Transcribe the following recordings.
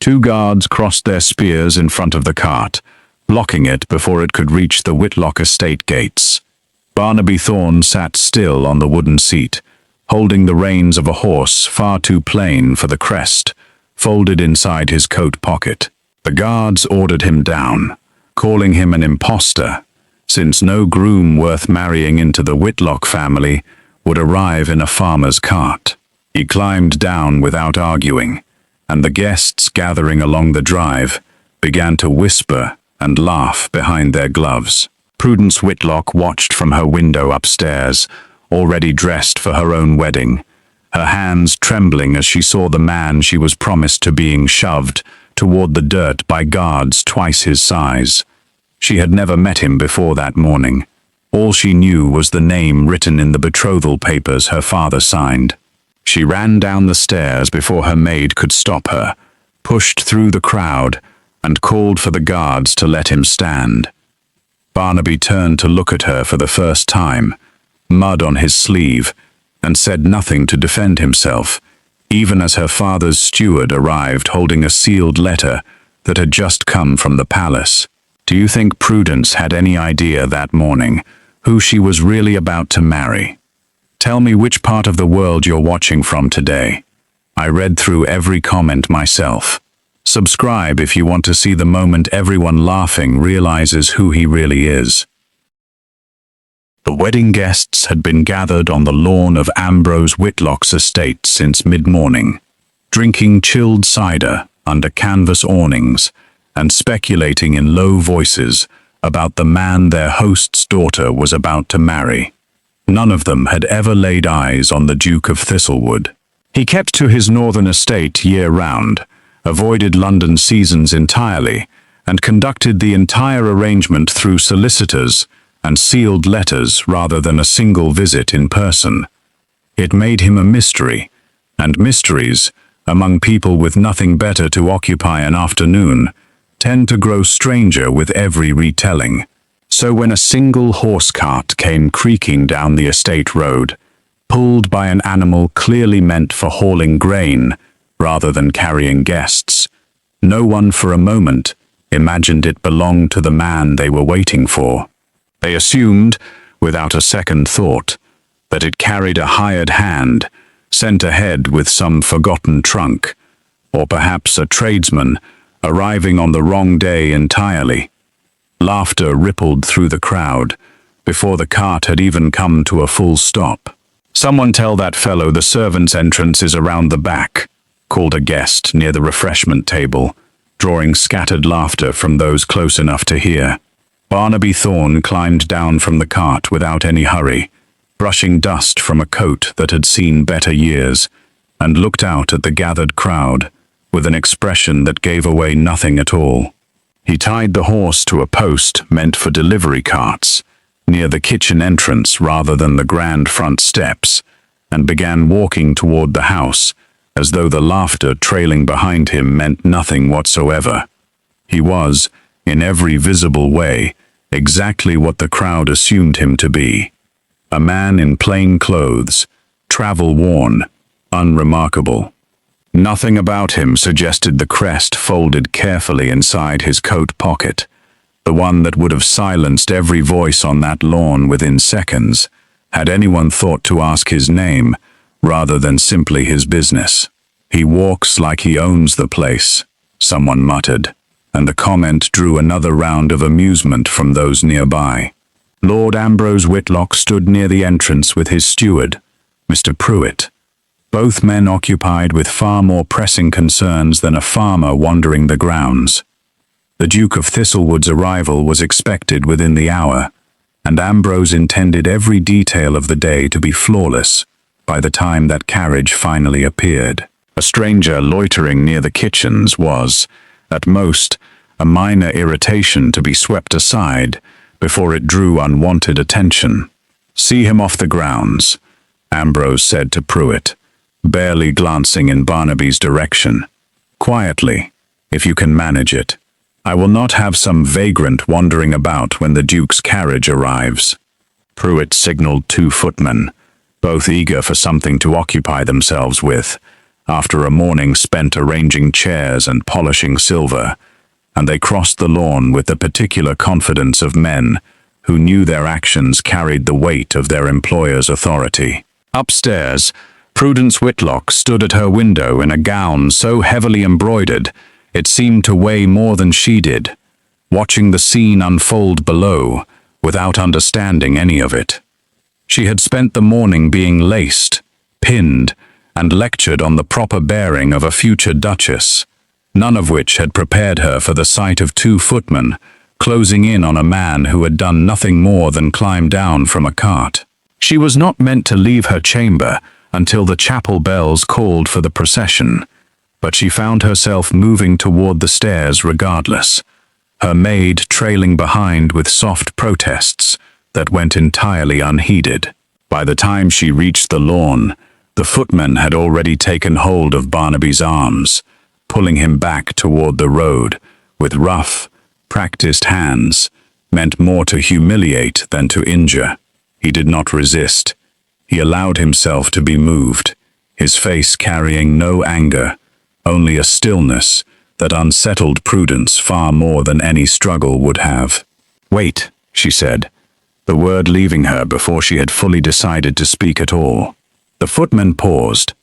Two guards crossed their spears in front of the cart, blocking it before it could reach the Whitlock estate gates. Barnaby Thorne sat still on the wooden seat, holding the reins of a horse far too plain for the crest, folded inside his coat pocket. The guards ordered him down, calling him an impostor, since no groom worth marrying into the Whitlock family would arrive in a farmer's cart. He climbed down without arguing, and the guests gathering along the drive began to whisper and laugh behind their gloves. Prudence Whitlock watched from her window upstairs, already dressed for her own wedding, her hands trembling as she saw the man she was promised to being shoved toward the dirt by guards twice his size. She had never met him before that morning. All she knew was the name written in the betrothal papers her father signed. She ran down the stairs before her maid could stop her, pushed through the crowd, and called for the guards to let him stand. Barnaby turned to look at her for the first time, mud on his sleeve, and said nothing to defend himself, even as her father's steward arrived holding a sealed letter that had just come from the palace. Do you think Prudence had any idea that morning who she was really about to marry? Tell me which part of the world you're watching from today. I read through every comment myself. Subscribe if you want to see the moment everyone laughing realizes who he really is. The wedding guests had been gathered on the lawn of Ambrose Whitlock's estate since mid-morning, drinking chilled cider under canvas awnings and speculating in low voices about the man their host's daughter was about to marry. None of them had ever laid eyes on the Duke of Thistlewood. He kept to his northern estate year-round, avoided London seasons entirely, and conducted the entire arrangement through solicitors and sealed letters rather than a single visit in person. It made him a mystery, and mysteries, among people with nothing better to occupy an afternoon, tend to grow stranger with every retelling. So when a single horse cart came creaking down the estate road, pulled by an animal clearly meant for hauling grain rather than carrying guests, no one for a moment imagined it belonged to the man they were waiting for. They assumed, without a second thought, that it carried a hired hand sent ahead with some forgotten trunk, or perhaps a tradesman arriving on the wrong day entirely. Laughter rippled through the crowd before the cart had even come to a full stop. "Someone tell that fellow the servants' entrance is around the back," called a guest near the refreshment table, drawing scattered laughter from those close enough to hear. Barnaby Thorne climbed down from the cart without any hurry, brushing dust from a coat that had seen better years, and looked out at the gathered crowd with an expression that gave away nothing at all. He tied the horse to a post meant for delivery carts, near the kitchen entrance rather than the grand front steps, and began walking toward the house, as though the laughter trailing behind him meant nothing whatsoever. He was, in every visible way, exactly what the crowd assumed him to be. A man in plain clothes, travel-worn, unremarkable. Nothing about him suggested the crest folded carefully inside his coat pocket, the one that would have silenced every voice on that lawn within seconds, had anyone thought to ask his name rather than simply his business. "He walks like he owns the place," someone muttered, and the comment drew another round of amusement from those nearby. Lord Ambrose Whitlock stood near the entrance with his steward, Mr. Pruitt, both men occupied with far more pressing concerns than a farmer wandering the grounds. The Duke of Thistlewood's arrival was expected within the hour, and Ambrose intended every detail of the day to be flawless by the time that carriage finally appeared. A stranger loitering near the kitchens was, at most, a minor irritation to be swept aside before it drew unwanted attention. "See him off the grounds," Ambrose said to Pruitt, barely glancing in Barnaby's direction. "Quietly, if you can manage it. I will not have some vagrant wandering about when the Duke's carriage arrives." Pruitt signaled two footmen, both eager for something to occupy themselves with, after a morning spent arranging chairs and polishing silver, and they crossed the lawn with the particular confidence of men who knew their actions carried the weight of their employer's authority. Upstairs, Prudence Whitlock stood at her window in a gown so heavily embroidered it seemed to weigh more than she did, watching the scene unfold below without understanding any of it. She had spent the morning being laced, pinned, and lectured on the proper bearing of a future duchess, none of which had prepared her for the sight of two footmen closing in on a man who had done nothing more than climb down from a cart. She was not meant to leave her chamber until the chapel bells called for the procession, but she found herself moving toward the stairs regardless, her maid trailing behind with soft protests that went entirely unheeded. By the time she reached the lawn, the footman had already taken hold of Barnaby's arms, pulling him back toward the road with rough, practiced hands meant more to humiliate than to injure. He did not resist. He allowed himself to be moved, his face carrying no anger, only a stillness that unsettled Prudence far more than any struggle would have. "Wait," she said, the word leaving her before she had fully decided to speak at all. The footman paused,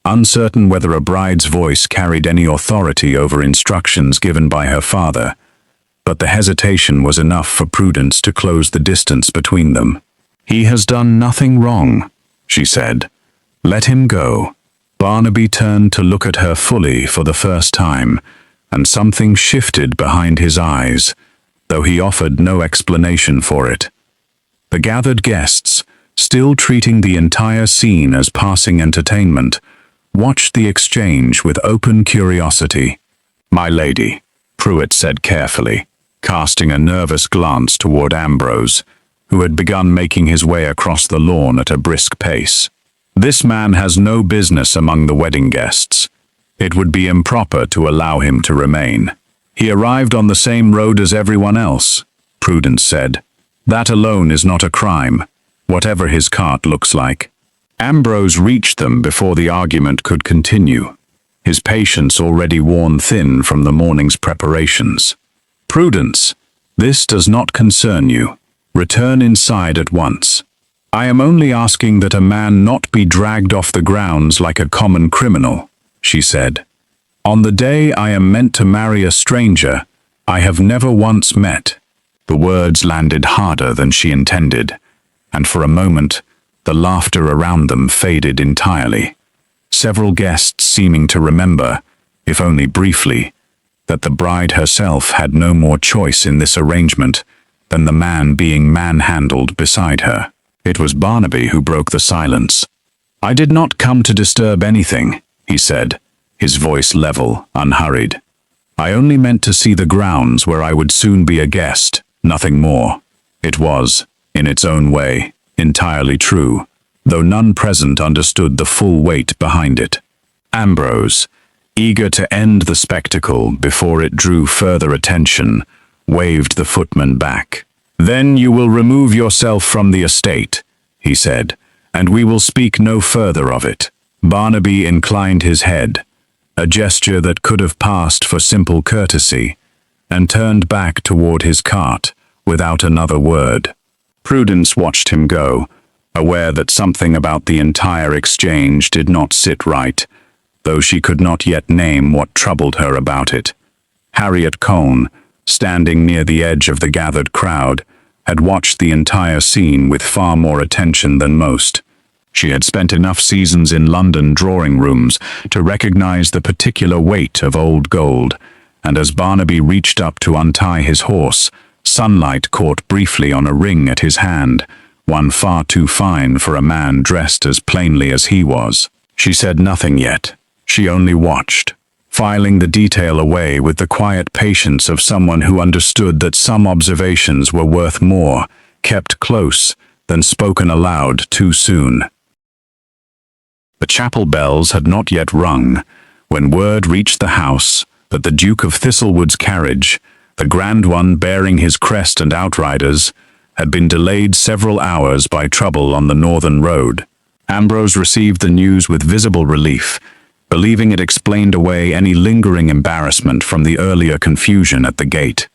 uncertain whether a bride's voice carried any authority over instructions given by her father, but the hesitation was enough for Prudence to close the distance between them. "He has done nothing wrong," she said. "Let him go." Barnaby turned to look at her fully for the first time, and something shifted behind his eyes, though he offered no explanation for it. The gathered guests, still treating the entire scene as passing entertainment, watched the exchange with open curiosity. "My lady," Pruitt said carefully, casting a nervous glance toward Ambrose, who had begun making his way across the lawn at a brisk pace. "This man has no business among the wedding guests. It would be improper to allow him to remain. He arrived on the same road as everyone else," Prudence said. "That alone is not a crime, whatever his cart looks like." Ambrose reached them before the argument could continue, his patience already worn thin from the morning's preparations. "Prudence, this does not concern you. Return inside at once. I am only asking that a man not be dragged off the grounds like a common criminal," she said. "On the day I am meant to marry a stranger I have never once met." The words landed harder than she intended, and for a moment the laughter around them faded entirely, several guests seeming to remember, if only briefly, that the bride herself had no more choice in this arrangement than the man being manhandled beside her. It was Barnaby who broke the silence. "I did not come to disturb anything," he said, his voice level, unhurried. "I only meant to see the grounds where I would soon be a guest, nothing more." It was, in its own way, entirely true, though none present understood the full weight behind it. Ambrose, eager to end the spectacle before it drew further attention, waved the footman back. "Then you will remove yourself from the estate," he said, "and we will speak no further of it." Barnaby inclined his head, a gesture that could have passed for simple courtesy, and turned back toward his cart without another word. Prudence watched him go, aware that something about the entire exchange did not sit right, though she could not yet name what troubled her about it. Harriet Cone, standing near the edge of the gathered crowd, had watched the entire scene with far more attention than most. She had spent enough seasons in London drawing rooms to recognize the particular weight of old gold, and as Barnaby reached up to untie his horse, sunlight caught briefly on a ring at his hand, one far too fine for a man dressed as plainly as he was. She said nothing yet. She only watched, filing the detail away with the quiet patience of someone who understood that some observations were worth more, kept close, than spoken aloud too soon. The chapel bells had not yet rung when word reached the house that the Duke of Thistlewood's carriage, the grand one bearing his crest and outriders, had been delayed several hours by trouble on the northern road. Ambrose received the news with visible relief, believing it explained away any lingering embarrassment from the earlier confusion at the gate.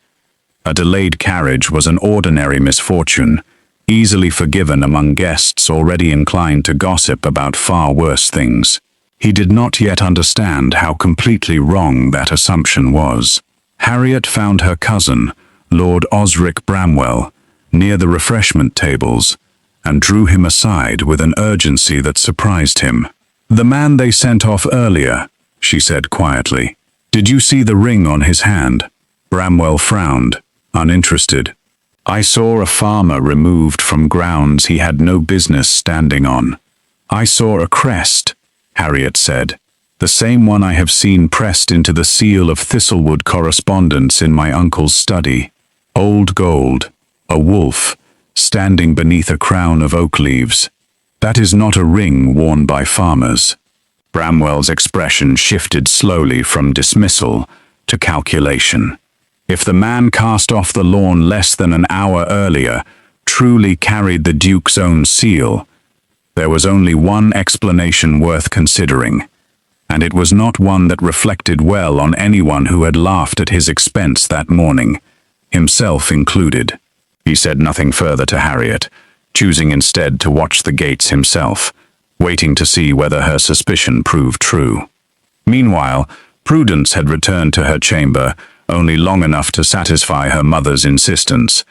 A delayed carriage was an ordinary misfortune, easily forgiven among guests already inclined to gossip about far worse things. He did not yet understand how completely wrong that assumption was. Harriet found her cousin, Lord Osric Bramwell, near the refreshment tables, and drew him aside with an urgency that surprised him. "The man they sent off earlier," she said quietly. "Did you see the ring on his hand?" Bramwell frowned, uninterested. "I saw a farmer removed from grounds he had no business standing on." "I saw a crest," Harriet said. "The same one I have seen pressed into the seal of Thistlewood correspondence in my uncle's study. Old gold, a wolf, standing beneath a crown of oak leaves. That is not a ring worn by farmers." Bramwell's expression shifted slowly from dismissal to calculation. If the man cast off the lawn less than an hour earlier truly carried the Duke's own seal, there was only one explanation worth considering, and it was not one that reflected well on anyone who had laughed at his expense that morning, himself included. He said nothing further to Harriet, choosing instead to watch the gates himself, waiting to see whether her suspicion proved true. Meanwhile, Prudence had returned to her chamber only long enough to satisfy her mother's insistence,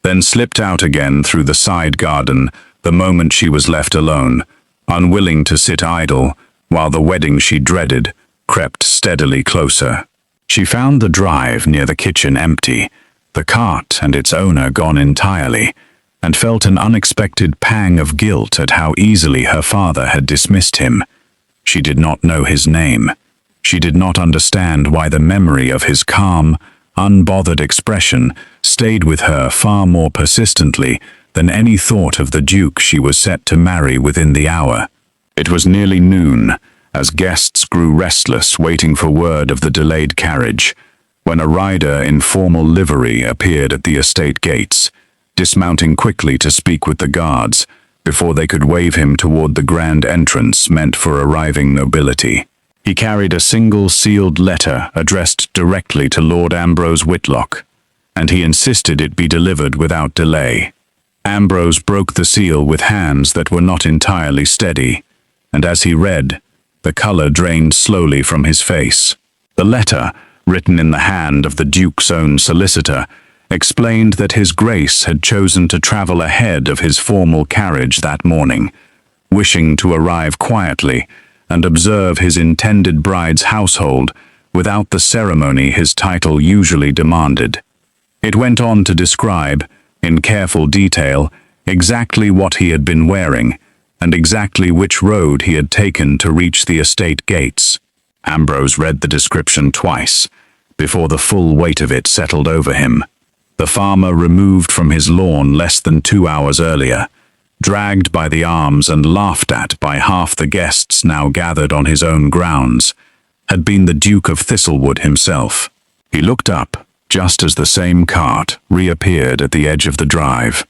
then slipped out again through the side garden the moment she was left alone, unwilling to sit idle, while the wedding she dreaded crept steadily closer. She found the drive near the kitchen empty, the cart and its owner gone entirely, and felt an unexpected pang of guilt at how easily her father had dismissed him. She did not know his name. She did not understand why the memory of his calm, unbothered expression stayed with her far more persistently than any thought of the Duke she was set to marry within the hour. It was nearly noon, as guests grew restless waiting for word of the delayed carriage, when a rider in formal livery appeared at the estate gates, dismounting quickly to speak with the guards before they could wave him toward the grand entrance meant for arriving nobility. He carried a single sealed letter addressed directly to Lord Ambrose Whitlock, and he insisted it be delivered without delay. Ambrose broke the seal with hands that were not entirely steady, and as he read, the color drained slowly from his face. The letter, written in the hand of the Duke's own solicitor, explained that His Grace had chosen to travel ahead of his formal carriage that morning, wishing to arrive quietly and observe his intended bride's household without the ceremony his title usually demanded. It went on to describe, in careful detail, exactly what he had been wearing and exactly which road he had taken to reach the estate gates. Ambrose read the description twice, before the full weight of it settled over him. The farmer removed from his lawn less than 2 hours earlier, dragged by the arms and laughed at by half the guests now gathered on his own grounds, had been the Duke of Thistlewood himself. He looked up, just as the same cart reappeared at the edge of the drive,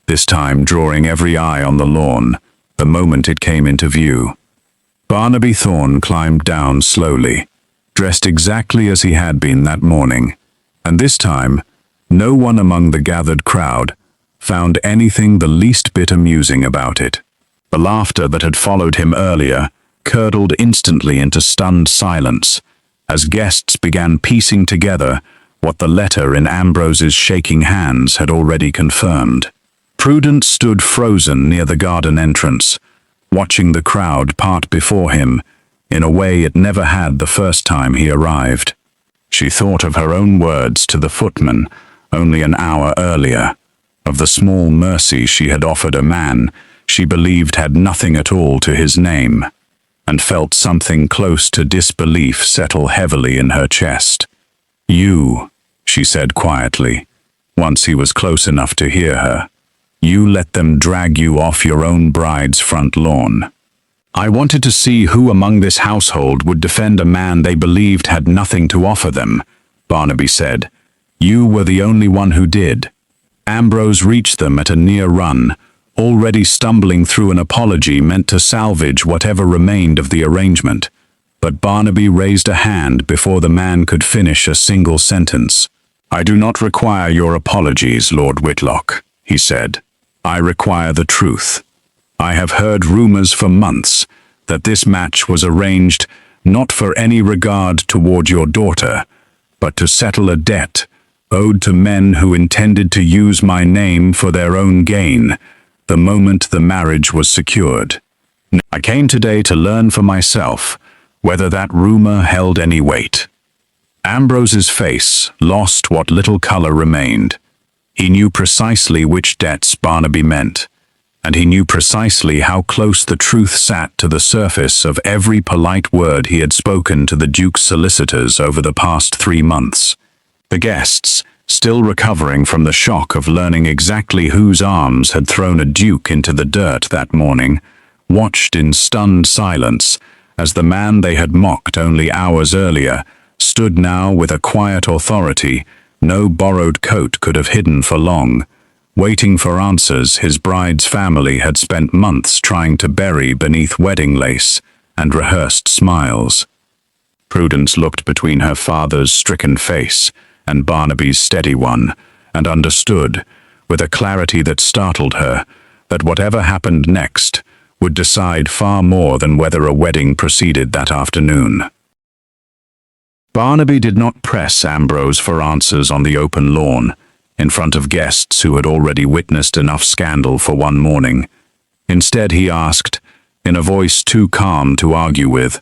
this time drawing every eye on the lawn the moment it came into view. Barnaby Thorne climbed down slowly, dressed exactly as he had been that morning, and this time no one among the gathered crowd found anything the least bit amusing about it. The laughter that had followed him earlier curdled instantly into stunned silence as guests began piecing together what the letter in Ambrose's shaking hands had already confirmed. Prudence stood frozen near the garden entrance, watching the crowd part before him in a way it never had the first time he arrived. She thought of her own words to the footman only an hour earlier, of the small mercy she had offered a man she believed had nothing at all to his name, and felt something close to disbelief settle heavily in her chest. "You," she said quietly, once he was close enough to hear her, "you let them drag you off your own bride's front lawn." "I wanted to see who among this household would defend a man they believed had nothing to offer them," Barnaby said. "You were the only one who did." Ambrose reached them at a near run, already stumbling through an apology meant to salvage whatever remained of the arrangement. but Barnaby raised a hand before the man could finish a single sentence. "I do not require your apologies, Lord Whitlock," he said. "I require the truth. I have heard rumors for months that this match was arranged not for any regard toward your daughter, but to settle a debt owed to men who intended to use my name for their own gain the moment the marriage was secured. I came today to learn for myself whether that rumor held any weight." Ambrose's face lost what little color remained. He knew precisely which debts Barnaby meant, and he knew precisely how close the truth sat to the surface of every polite word he had spoken to the Duke's solicitors over the past 3 months. The guests, still recovering from the shock of learning exactly whose arms had thrown a duke into the dirt that morning, watched in stunned silence as the man they had mocked only hours earlier stood now with a quiet authority no borrowed coat could have hidden for long, waiting for answers his bride's family had spent months trying to bury beneath wedding lace and rehearsed smiles. Prudence looked between her father's stricken face and Barnaby's steady one, and understood, with a clarity that startled her, that whatever happened next would decide far more than whether a wedding proceeded that afternoon. Barnaby did not press Ambrose for answers on the open lawn, in front of guests who had already witnessed enough scandal for one morning. Instead he asked, in a voice too calm to argue with,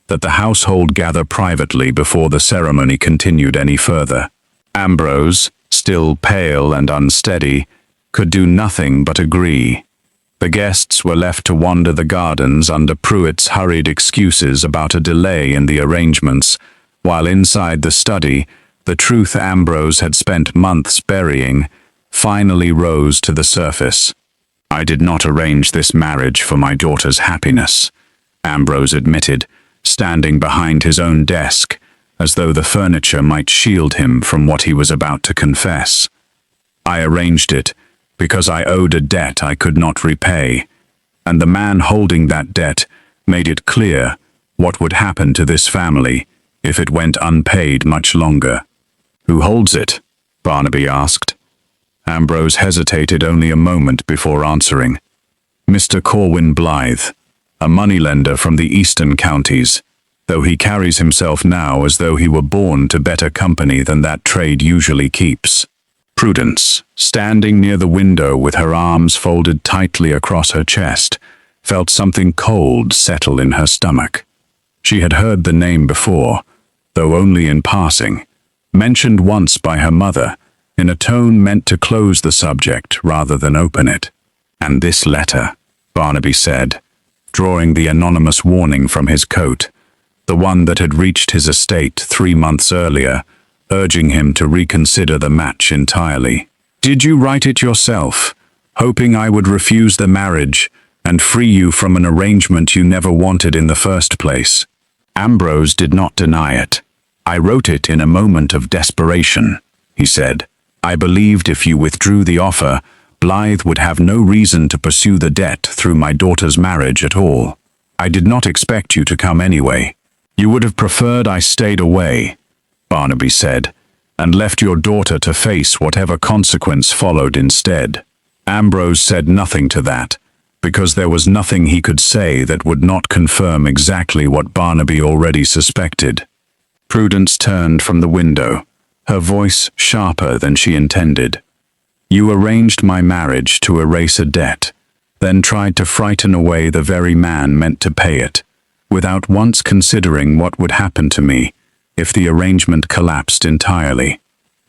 that the household gather privately before the ceremony continued any further. Ambrose, still pale and unsteady, could do nothing but agree. The guests were left to wander the gardens under Pruitt's hurried excuses about a delay in the arrangements, while inside the study, the truth Ambrose had spent months burying finally rose to the surface. "I did not arrange this marriage for my daughter's happiness," Ambrose admitted, standing behind his own desk, as though the furniture might shield him from what he was about to confess. "I arranged it because I owed a debt I could not repay, and the man holding that debt made it clear what would happen to this family if it went unpaid much longer." "Who holds it?" Barnaby asked. Ambrose hesitated only a moment before answering. "Mr. Corwin Blythe, a moneylender from the eastern counties, though he carries himself now as though he were born to better company than that trade usually keeps." Prudence, standing near the window with her arms folded tightly across her chest, felt something cold settle in her stomach. She had heard the name before, though only in passing, mentioned once by her mother, in a tone meant to close the subject rather than open it. "And this letter," Barnaby said, drawing the anonymous warning from his coat, the one that had reached his estate 3 months earlier, urging him to reconsider the match entirely. "Did you write it yourself, hoping I would refuse the marriage and free you from an arrangement you never wanted in the first place?" Ambrose did not deny it. "I wrote it in a moment of desperation," he said. "I believed if you withdrew the offer, Blythe would have no reason to pursue the debt through my daughter's marriage at all. I did not expect you to come anyway. You would have preferred I stayed away," Barnaby said, "and left your daughter to face whatever consequence followed instead." Ambrose said nothing to that, because there was nothing he could say that would not confirm exactly what Barnaby already suspected. Prudence turned from the window, her voice sharper than she intended. "You arranged my marriage to erase a debt, then tried to frighten away the very man meant to pay it, without once considering what would happen to me if the arrangement collapsed entirely."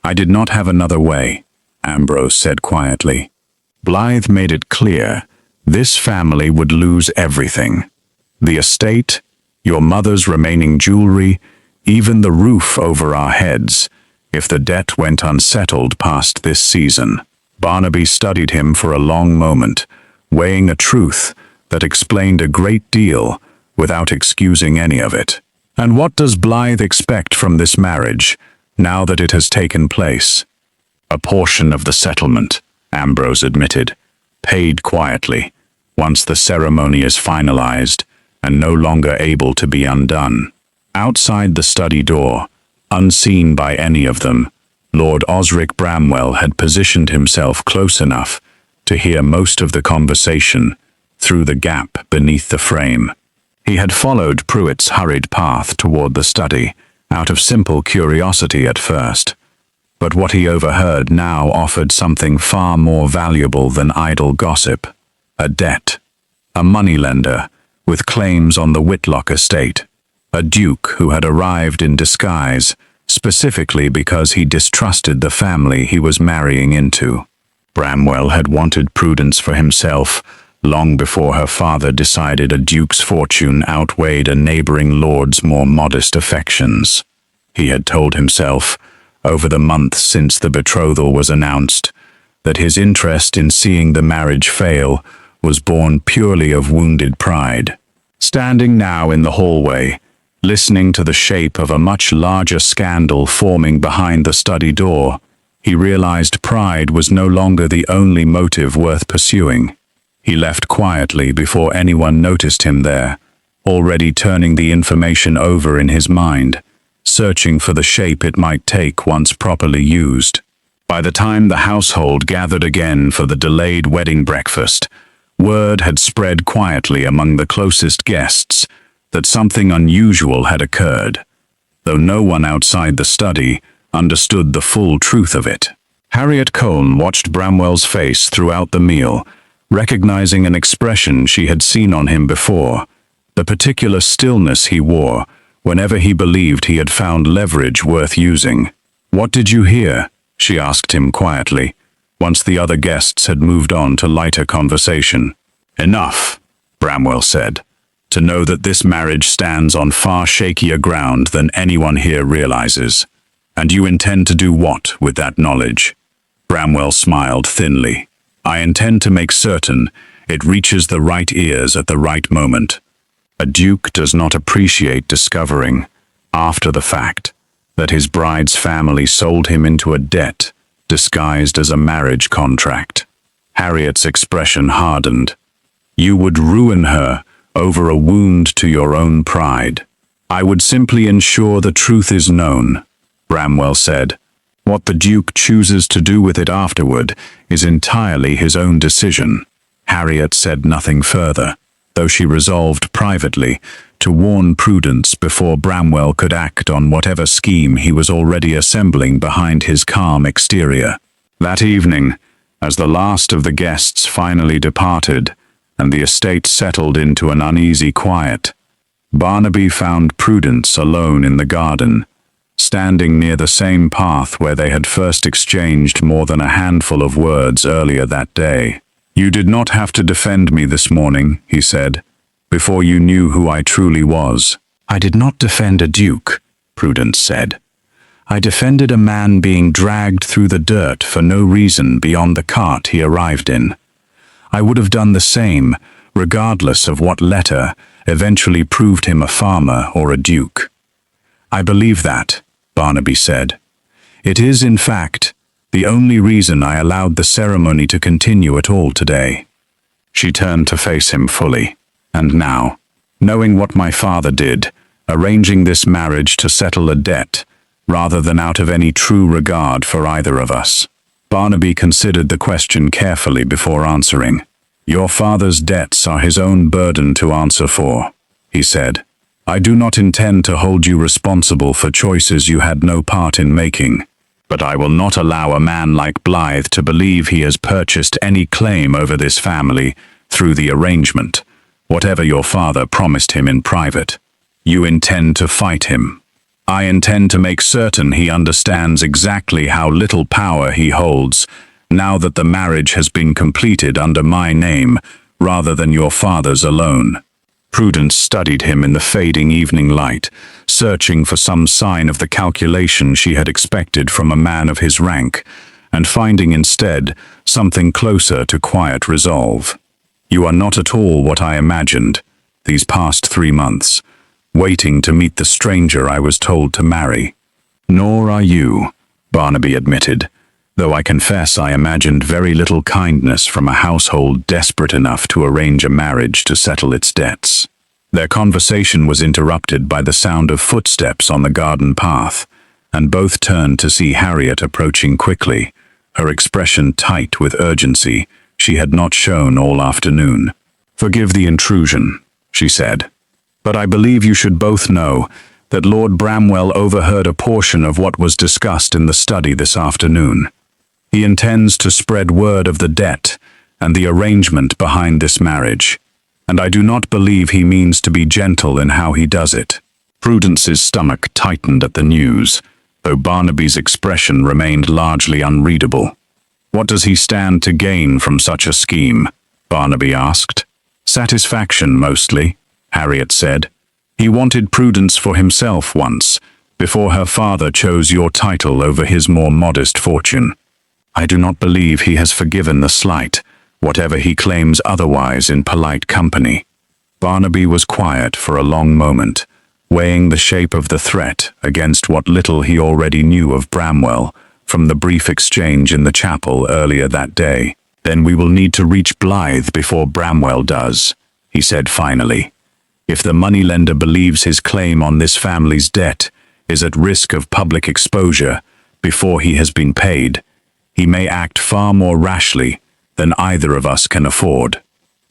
"I did not have another way," Ambrose said quietly. "Blythe made it clear this family would lose everything. The estate, your mother's remaining jewelry, even the roof over our heads, if the debt went unsettled past this season." Barnaby studied him for a long moment, weighing a truth that explained a great deal without excusing any of it. "And what does Blythe expect from this marriage, now that it has taken place?" "A portion of the settlement," Ambrose admitted, "paid quietly, once the ceremony is finalized and no longer able to be undone." Outside the study door, unseen by any of them, Lord Osric Bramwell had positioned himself close enough to hear most of the conversation through the gap beneath the frame. He had followed Pruitt's hurried path toward the study, out of simple curiosity at first. But what he overheard now offered something far more valuable than idle gossip: a debt. A moneylender with claims on the Whitlock estate. A duke who had arrived in disguise, specifically because he distrusted the family he was marrying into. Bramwell had wanted Prudence for himself long before her father decided a duke's fortune outweighed a neighboring lord's more modest affections. He had told himself, over the months since the betrothal was announced, that his interest in seeing the marriage fail was born purely of wounded pride. Standing now in the hallway, listening to the shape of a much larger scandal forming behind the study door, he realized pride was no longer the only motive worth pursuing. He left quietly before anyone noticed him there, already turning the information over in his mind, searching for the shape it might take once properly used. By the time the household gathered again for the delayed wedding breakfast, word had spread quietly among the closest guests that something unusual had occurred, though no one outside the study understood the full truth of it. Harriet Colne watched Bramwell's face throughout the meal, recognizing an expression she had seen on him before, the particular stillness he wore whenever he believed he had found leverage worth using. "What did you hear?" she asked him quietly, once the other guests had moved on to lighter conversation. "Enough," Bramwell said, "to know that this marriage stands on far shakier ground than anyone here realizes. And you intend to do what with that knowledge?" Bramwell smiled thinly. "I intend to make certain it reaches the right ears at the right moment. A duke does not appreciate discovering, after the fact, that his bride's family sold him into a debt disguised as a marriage contract." Harriet's expression hardened. "You would ruin her over a wound to your own pride." "I would simply ensure the truth is known," Bramwell said. "What the Duke chooses to do with it afterward is entirely his own decision." Harriet said nothing further, though she resolved privately to warn Prudence before Bramwell could act on whatever scheme he was already assembling behind his calm exterior. That evening, as the last of the guests finally departed, and the estate settled into an uneasy quiet, Barnaby found Prudence alone in the garden, standing near the same path where they had first exchanged more than a handful of words earlier that day. "You did not have to defend me this morning," he said, "before you knew who I truly was." "I did not defend a duke," Prudence said. "I defended a man being dragged through the dirt for no reason beyond the cart he arrived in. I would have done the same, regardless of what letter eventually proved him a farmer or a duke." "I believe that," Barnaby said. "It is, in fact, the only reason I allowed the ceremony to continue at all today." She turned to face him fully. "And now, knowing what my father did, arranging this marriage to settle a debt, rather than out of any true regard for either of us." Barnaby considered the question carefully before answering. "Your father's debts are his own burden to answer for," he said. "I do not intend to hold you responsible for choices you had no part in making. But I will not allow a man like Blythe to believe he has purchased any claim over this family through the arrangement, whatever your father promised him in private. You intend to fight him. I intend to make certain he understands exactly how little power he holds now that the marriage has been completed under my name rather than your father's alone." Prudence studied him in the fading evening light, searching for some sign of the calculation she had expected from a man of his rank, and finding instead something closer to quiet resolve. "You are not at all what I imagined, these past 3 months, waiting to meet the stranger I was told to marry." "Nor are you," Barnaby admitted, "though I confess I imagined very little kindness from a household desperate enough to arrange a marriage to settle its debts." Their conversation was interrupted by the sound of footsteps on the garden path, and both turned to see Harriet approaching quickly, her expression tight with urgency she had not shown all afternoon. "Forgive the intrusion," she said, "but I believe you should both know that Lord Bramwell overheard a portion of what was discussed in the study this afternoon. He intends to spread word of the debt and the arrangement behind this marriage, and I do not believe he means to be gentle in how he does it." Prudence's stomach tightened at the news, though Barnaby's expression remained largely unreadable. "What does he stand to gain from such a scheme?" Barnaby asked. "Satisfaction, mostly," Harriet said. "He wanted Prudence for himself once, before her father chose your title over his more modest fortune. I do not believe he has forgiven the slight, whatever he claims otherwise in polite company." Barnaby was quiet for a long moment, weighing the shape of the threat against what little he already knew of Bramwell from the brief exchange in the chapel earlier that day. "Then we will need to reach Blythe before Bramwell does," he said finally. "If the moneylender believes his claim on this family's debt is at risk of public exposure before he has been paid, he may act far more rashly than either of us can afford."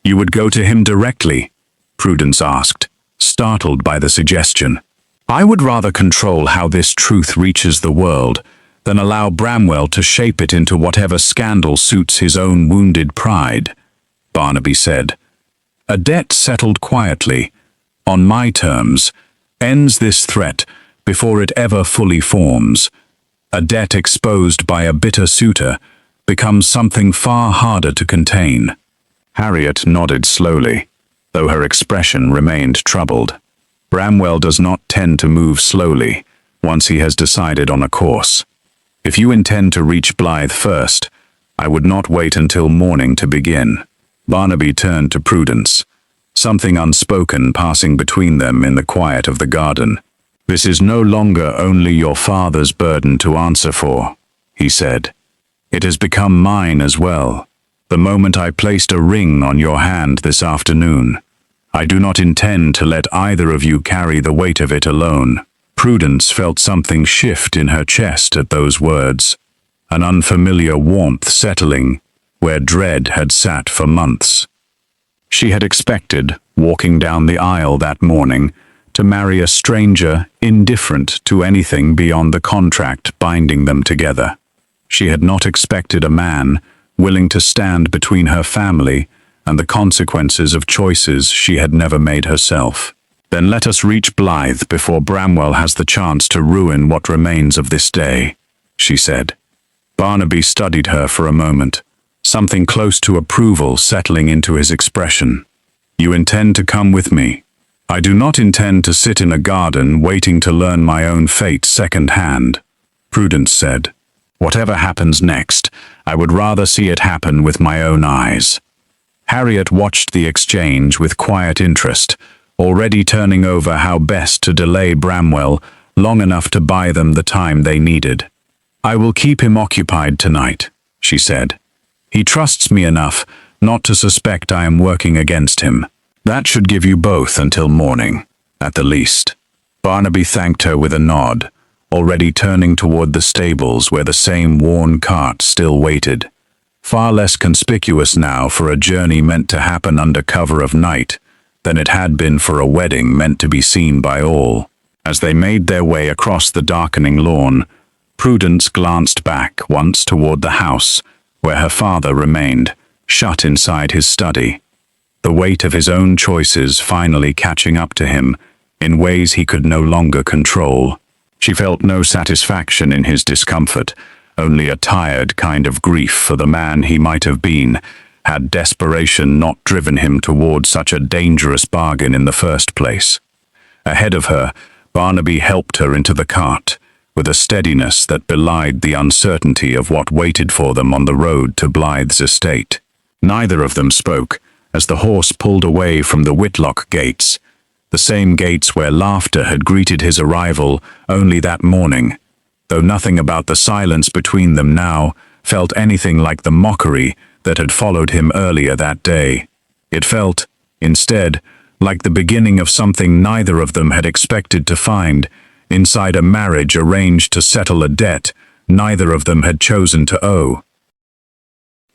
"You would go to him directly?" Prudence asked, startled by the suggestion. "I would rather control how this truth reaches the world than allow Bramwell to shape it into whatever scandal suits his own wounded pride," Barnaby said. "A debt settled quietly, on my terms, ends this threat before it ever fully forms. A debt exposed by a bitter suitor becomes something far harder to contain." Harriet nodded slowly, though her expression remained troubled. "Bramwell does not tend to move slowly once he has decided on a course. If you intend to reach Blythe first, I would not wait until morning to begin." Barnaby turned to Prudence, something unspoken passing between them in the quiet of the garden. "This is no longer only your father's burden to answer for," he said. "It has become mine as well, the moment I placed a ring on your hand this afternoon. I do not intend to let either of you carry the weight of it alone." Prudence felt something shift in her chest at those words, an unfamiliar warmth settling where dread had sat for months. She had expected, walking down the aisle that morning, to marry a stranger indifferent to anything beyond the contract binding them together. She had not expected a man willing to stand between her family and the consequences of choices she had never made herself. "Then let us reach Blythe before Bramwell has the chance to ruin what remains of this day," she said. Barnaby studied her for a moment, something close to approval settling into his expression. "You intend to come with me?" "I do not intend to sit in a garden waiting to learn my own fate second-hand," Prudence said. "Whatever happens next, I would rather see it happen with my own eyes." Harriet watched the exchange with quiet interest, already turning over how best to delay Bramwell long enough to buy them the time they needed. "I will keep him occupied tonight," she said. "He trusts me enough not to suspect I am working against him. That should give you both until morning, at the least." Barnaby thanked her with a nod, already turning toward the stables where the same worn cart still waited, far less conspicuous now for a journey meant to happen under cover of night than it had been for a wedding meant to be seen by all. As they made their way across the darkening lawn, Prudence glanced back once toward the house, where her father remained, shut inside his study, the weight of his own choices finally catching up to him in ways he could no longer control. She felt no satisfaction in his discomfort, only a tired kind of grief for the man he might have been, had desperation not driven him toward such a dangerous bargain in the first place. Ahead of her, Barnaby helped her into the cart, with a steadiness that belied the uncertainty of what waited for them on the road to Blythe's estate. Neither of them spoke, as the horse pulled away from the Whitlock gates, the same gates where laughter had greeted his arrival only that morning, though nothing about the silence between them now felt anything like the mockery that had followed him earlier that day. It felt, instead, like the beginning of something neither of them had expected to find inside a marriage arranged to settle a debt neither of them had chosen to owe.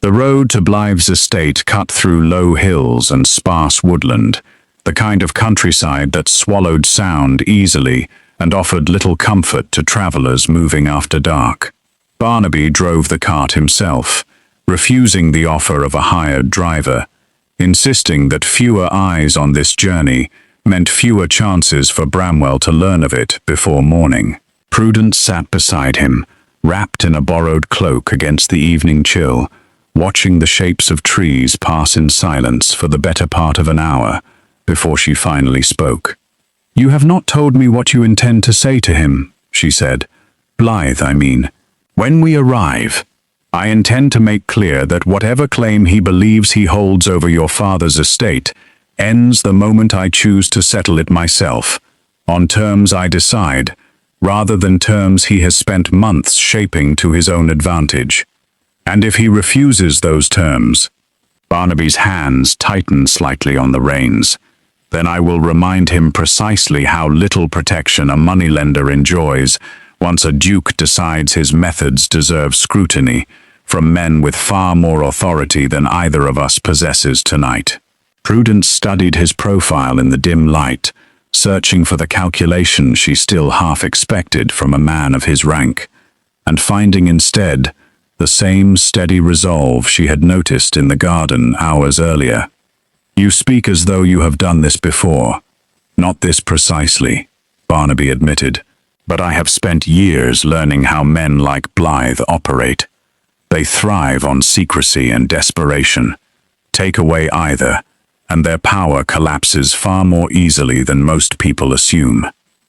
The road to Blythe's estate cut through low hills and sparse woodland, the kind of countryside that swallowed sound easily and offered little comfort to travelers moving after dark. Barnaby drove the cart himself, refusing the offer of a hired driver, insisting that fewer eyes on this journey meant fewer chances for Bramwell to learn of it before morning. Prudence sat beside him, wrapped in a borrowed cloak against the evening chill, watching the shapes of trees pass in silence for the better part of an hour before she finally spoke. "You have not told me what you intend to say to him," she said. "Blythe, I mean. When we arrive, I intend to make clear that whatever claim he believes he holds over your father's estate ends the moment I choose to settle it myself, on terms I decide, rather than terms he has spent months shaping to his own advantage. And if he refuses those terms," Barnaby's hands tightened slightly on the reins, "then I will remind him precisely how little protection a moneylender enjoys once a duke decides his methods deserve scrutiny from men with far more authority than either of us possesses tonight." Prudence studied his profile in the dim light, searching for the calculation she still half expected from a man of his rank, and finding instead the same steady resolve she had noticed in the garden hours earlier. "You speak as though you have done this before." "Not this precisely," Barnaby admitted, "but I have spent years learning how men like Blythe operate. They thrive on secrecy and desperation. Take away either, and their power collapses far more easily than most people assume."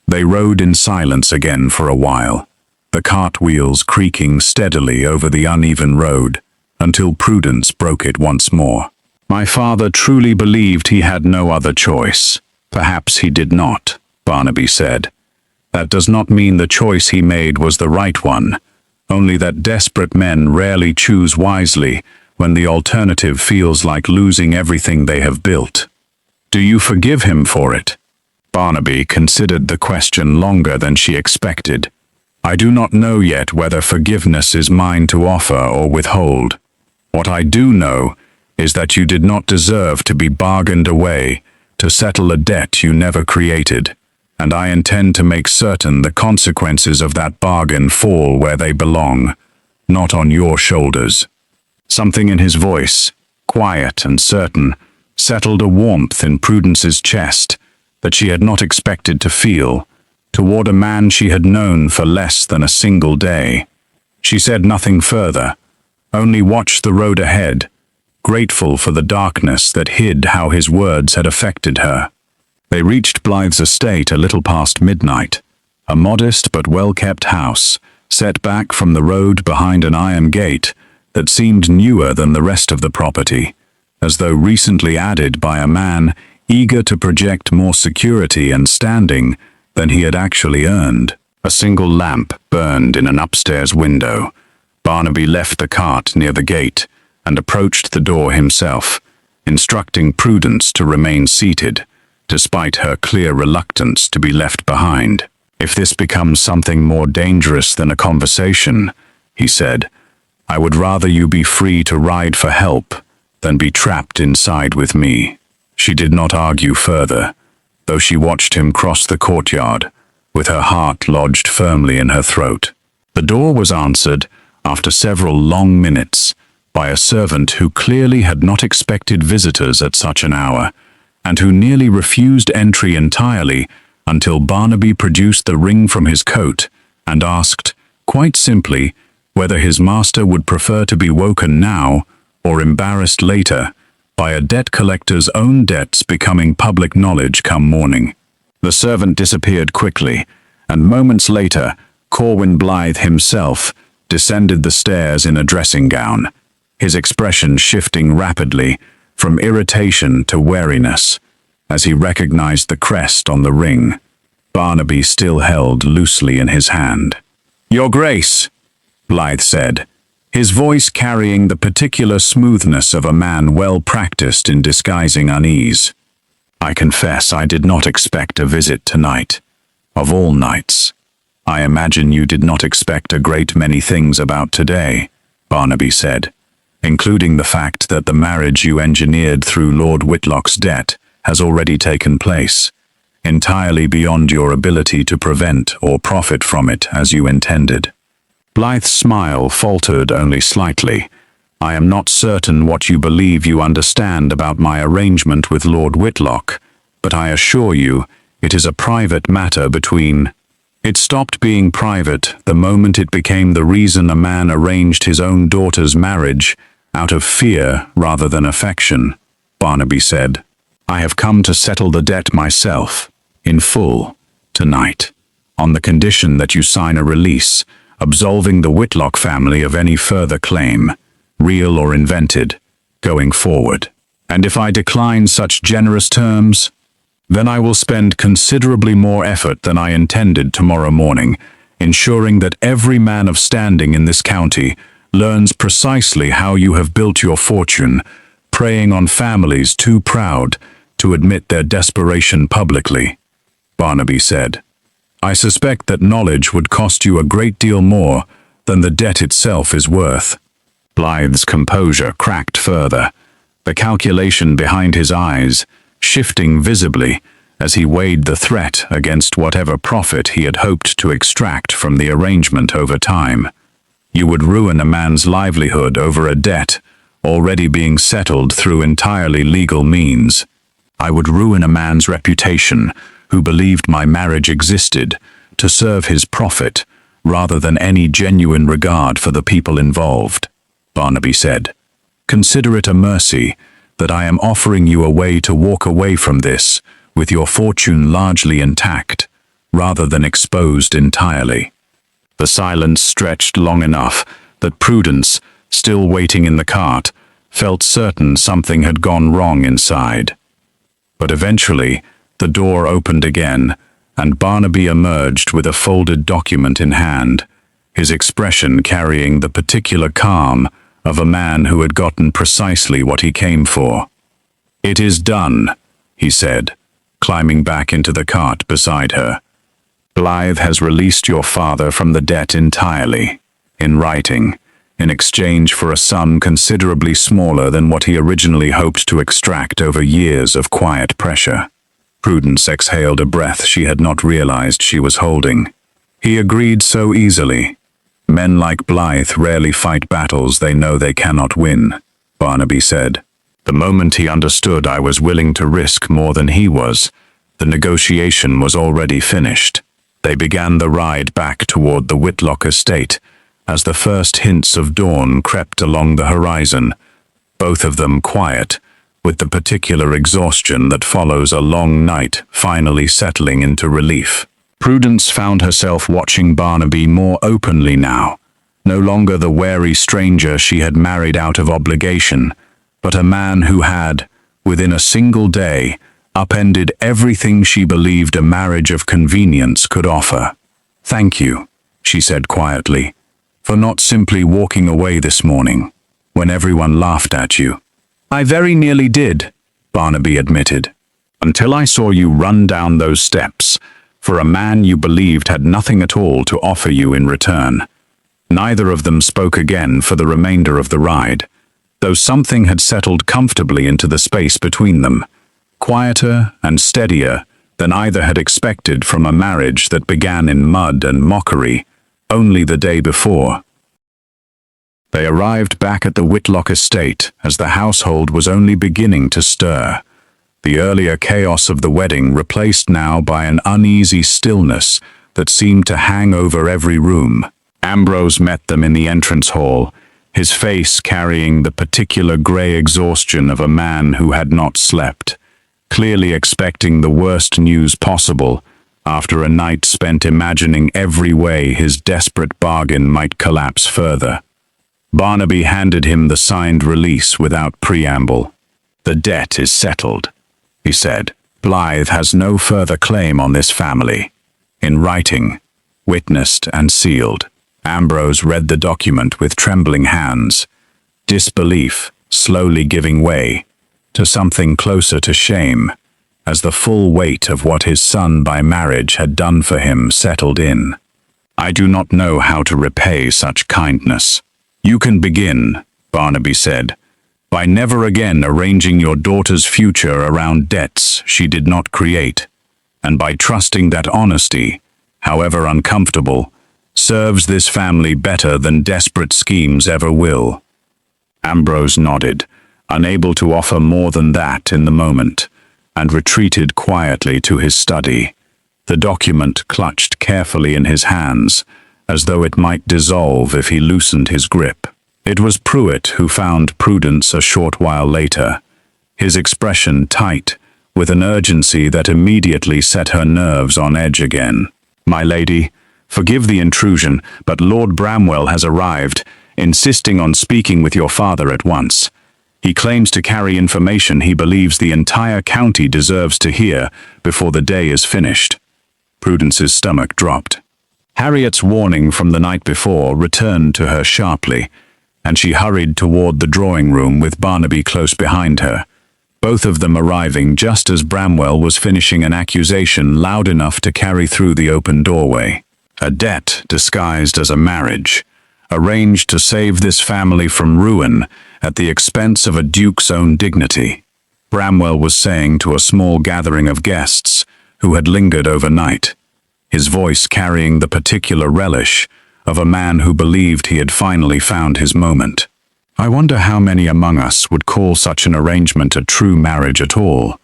They rode in silence again for a while, the cart wheels creaking steadily over the uneven road, until Prudence broke it once more. "My father truly believed he had no other choice. Perhaps he did not," Barnaby said. "That does not mean the choice he made was the right one, only that desperate men rarely choose wisely when the alternative feels like losing everything they have built." "Do you forgive him for it?" Barnaby considered the question longer than she expected. "I do not know yet whether forgiveness is mine to offer or withhold. What I do know is that you did not deserve to be bargained away to settle a debt you never created, and I intend to make certain the consequences of that bargain fall where they belong, not on your shoulders." Something in his voice, quiet and certain, settled a warmth in Prudence's chest that she had not expected to feel, toward a man she had known for less than a single day. She said nothing further, only watched the road ahead, grateful for the darkness that hid how his words had affected her. They reached Blythe's estate a little past midnight, a modest but well-kept house, set back from the road behind an iron gate that seemed newer than the rest of the property, as though recently added by a man eager to project more security and standing than he had actually earned. A single lamp burned in an upstairs window. Barnaby left the cart near the gate and approached the door himself, instructing Prudence to remain seated, despite her clear reluctance to be left behind. "If this becomes something more dangerous than a conversation," he said, "I would rather you be free to ride for help than be trapped inside with me." She did not argue further, though she watched him cross the courtyard, with her heart lodged firmly in her throat. The door was answered, after several long minutes, by a servant who clearly had not expected visitors at such an hour, and who nearly refused entry entirely until Barnaby produced the ring from his coat and asked, quite simply, whether his master would prefer to be woken now or embarrassed later by a debt collector's own debts becoming public knowledge come morning. The servant disappeared quickly, and moments later, Corwin Blythe himself descended the stairs in a dressing gown, his expression shifting rapidly from irritation to wariness as he recognized the crest on the ring Barnaby still held loosely in his hand. "Your Grace," Blythe said, his voice carrying the particular smoothness of a man well practiced in disguising unease. I confess I did not expect a visit tonight. Of all nights. I imagine you did not expect a great many things about today, Barnaby said, including the fact that the marriage you engineered through Lord Whitlock's debt has already taken place, entirely beyond your ability to prevent or profit from it as you intended. Blythe's smile faltered only slightly. I am not certain what you believe you understand about my arrangement with Lord Whitlock, but I assure you it is a private matter between... It stopped being private the moment it became the reason a man arranged his own daughter's marriage out of fear rather than affection, Barnaby said. I have come to settle the debt myself, in full, tonight, on the condition that you sign a release, absolving the Whitlock family of any further claim, real or invented, going forward. And if I decline such generous terms, then I will spend considerably more effort than I intended tomorrow morning, ensuring that every man of standing in this county learns precisely how you have built your fortune, preying on families too proud to admit their desperation publicly, Barnaby said. I suspect that knowledge would cost you a great deal more than the debt itself is worth. Blythe's composure cracked further, the calculation behind his eyes shifting visibly as he weighed the threat against whatever profit he had hoped to extract from the arrangement over time. You would ruin a man's livelihood over a debt already being settled through entirely legal means. I would ruin a man's reputation who believed my marriage existed to serve his profit rather than any genuine regard for the people involved, Barnaby said. Consider it a mercy that I am offering you a way to walk away from this with your fortune largely intact, rather than exposed entirely. The silence stretched long enough that Prudence, still waiting in the cart, felt certain something had gone wrong inside. But eventually, the door opened again, and Barnaby emerged with a folded document in hand, his expression carrying the particular calm of a man who had gotten precisely what he came for. It is done, he said, climbing back into the cart beside her. Blythe has released your father from the debt entirely, in writing, in exchange for a sum considerably smaller than what he originally hoped to extract over years of quiet pressure. Prudence exhaled a breath she had not realized she was holding. He agreed so easily. Men like Blythe rarely fight battles they know they cannot win, Barnaby said. The moment he understood I was willing to risk more than he was, the negotiation was already finished. They began the ride back toward the Whitlock estate, as the first hints of dawn crept along the horizon, both of them quiet, with the particular exhaustion that follows a long night finally settling into relief. Prudence found herself watching Barnaby more openly now, no longer the wary stranger she had married out of obligation, but a man who had, within a single day, upended everything she believed a marriage of convenience could offer. Thank you, she said quietly, for not simply walking away this morning, when everyone laughed at you. I very nearly did, Barnaby admitted, until I saw you run down those steps, for a man you believed had nothing at all to offer you in return. Neither of them spoke again for the remainder of the ride, though something had settled comfortably into the space between them, quieter and steadier than either had expected from a marriage that began in mud and mockery only the day before. They arrived back at the Whitlock estate as the household was only beginning to stir, the earlier chaos of the wedding replaced now by an uneasy stillness that seemed to hang over every room. Ambrose met them in the entrance hall, his face carrying the particular grey exhaustion of a man who had not slept, clearly expecting the worst news possible after a night spent imagining every way his desperate bargain might collapse further. Barnaby handed him the signed release without preamble. The debt is settled, he said. Blythe has no further claim on this family. In writing, witnessed and sealed. Ambrose read the document with trembling hands, disbelief slowly giving way to something closer to shame as the full weight of what his son by marriage had done for him settled in. "I do not know how to repay such kindness." "You can begin," Barnaby said, "by never again arranging your daughter's future around debts she did not create, and by trusting that honesty, however uncomfortable, serves this family better than desperate schemes ever will." Ambrose nodded, unable to offer more than that in the moment, and retreated quietly to his study, the document clutched carefully in his hands, as though it might dissolve if he loosened his grip. It was Pruitt who found Prudence a short while later, his expression tight, with an urgency that immediately set her nerves on edge again. "My lady, forgive the intrusion, but Lord Bramwell has arrived, insisting on speaking with your father at once. He claims to carry information he believes the entire county deserves to hear before the day is finished." Prudence's stomach dropped. Harriet's warning from the night before returned to her sharply, and she hurried toward the drawing room with Barnaby close behind her, both of them arriving just as Bramwell was finishing an accusation loud enough to carry through the open doorway. A debt disguised as a marriage, arranged to save this family from ruin at the expense of a duke's own dignity, Bramwell was saying to a small gathering of guests who had lingered overnight, his voice carrying the particular relish of a man who believed he had finally found his moment. "I wonder how many among us would call such an arrangement a true marriage at all,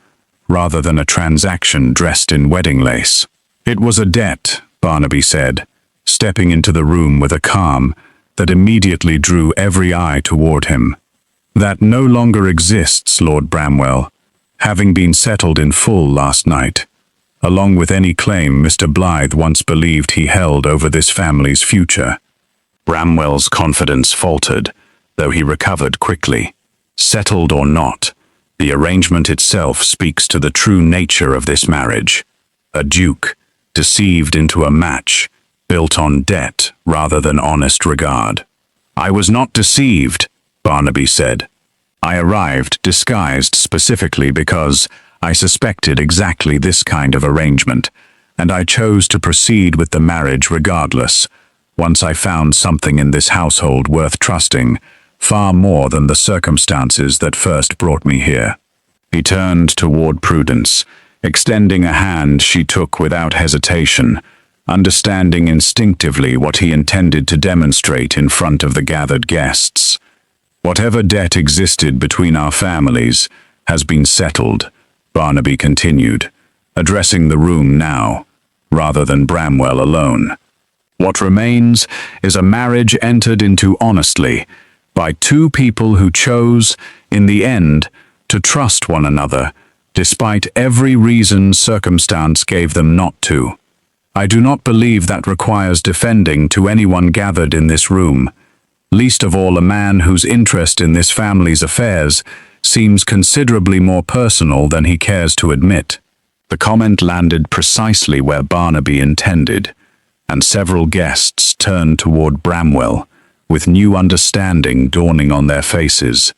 rather than a transaction dressed in wedding lace." "It was a debt," Barnaby said, stepping into the room with a calm that immediately drew every eye toward him. "That no longer exists, Lord Bramwell, having been settled in full last night, along with any claim Mr. Blythe once believed he held over this family's future." Bramwell's confidence faltered, though he recovered quickly. "Settled or not, the arrangement itself speaks to the true nature of this marriage. A duke, deceived into a match, built on debt rather than honest regard." "I was not deceived," Barnaby said. "I arrived disguised specifically because I suspected exactly this kind of arrangement, and I chose to proceed with the marriage regardless, once I found something in this household worth trusting, far more than the circumstances that first brought me here." He turned toward Prudence, extending a hand she took without hesitation, understanding instinctively what he intended to demonstrate in front of the gathered guests. "Whatever debt existed between our families has been settled," Barnaby continued, addressing the room now, rather than Bramwell alone. "What remains is a marriage entered into honestly, by two people who chose, in the end, to trust one another, despite every reason circumstance gave them not to. I do not believe that requires defending to anyone gathered in this room, least of all a man whose interest in this family's affairs seems considerably more personal than he cares to admit." The comment landed precisely where Barnaby intended, and several guests turned toward Bramwell, with new understanding dawning on their faces,